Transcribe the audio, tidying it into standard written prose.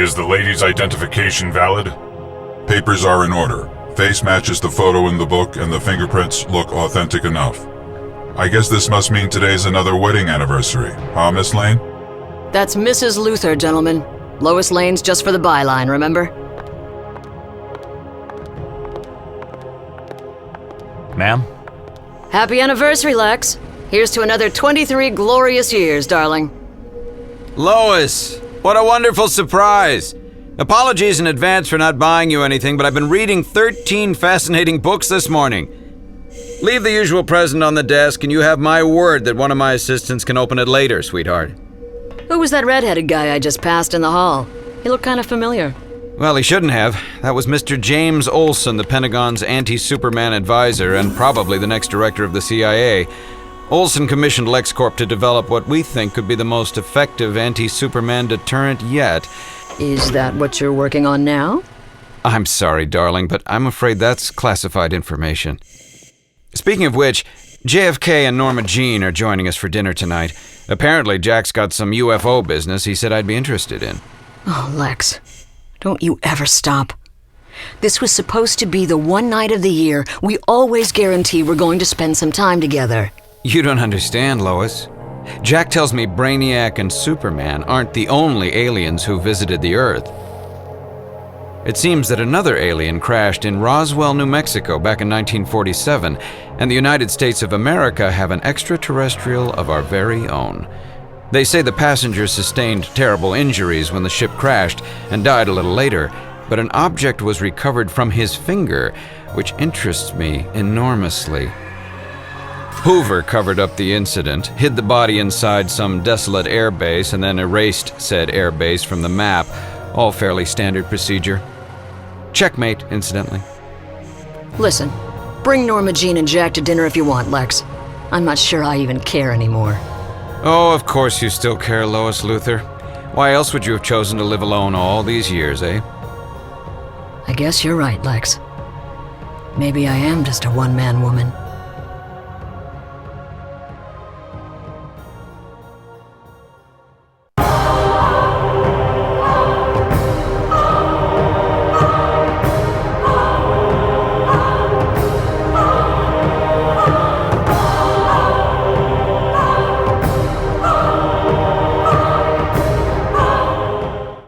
Is the lady's identification valid? Papers are in order. Face matches the photo in the book and the fingerprints look authentic enough. I guess this must mean today's another wedding anniversary, huh, Miss Lane? That's Mrs. Luthor, gentlemen. Lois Lane's just for the byline, remember? Ma'am? Happy anniversary, Lex. Here's to another 23 glorious years, darling. Lois, what a wonderful surprise. Apologies in advance for not buying you anything, but I've been reading 13 fascinating books this morning. Leave the usual present on the desk, and you have my word that one of my assistants can open it later, sweetheart. Who was that red-headed guy I just passed in the hall? He looked kind of familiar. Well, he shouldn't have. That was Mr. James Olson, the Pentagon's anti-Superman advisor and probably the next director of the CIA. Olson commissioned LexCorp to develop what we think could be the most effective anti-Superman deterrent yet. Is that what you're working on now? I'm sorry, darling, but I'm afraid that's classified information. Speaking of which, JFK and Norma Jean are joining us for dinner tonight. Apparently, Jack's got some UFO business he said I'd be interested in. Oh, Lex, don't you ever stop. This was supposed to be the one night of the year we always guarantee we're going to spend some time together. You don't understand, Lois. Jack tells me Brainiac and Superman aren't the only aliens who visited the Earth. It seems that another alien crashed in Roswell, New Mexico back in 1947, and the United States of America have an extraterrestrial of our very own. They say the passenger sustained terrible injuries when the ship crashed and died a little later, but an object was recovered from his finger, which interests me enormously. Hoover covered up the incident, hid the body inside some desolate airbase, and then erased said airbase from the map. All fairly standard procedure. Checkmate, incidentally. Listen, bring Norma Jean and Jack to dinner if you want, Lex. I'm not sure I even care anymore. Oh, of course you still care, Lois Luthor. Why else would you have chosen to live alone all these years, eh? I guess you're right, Lex. Maybe I am just a one-man woman.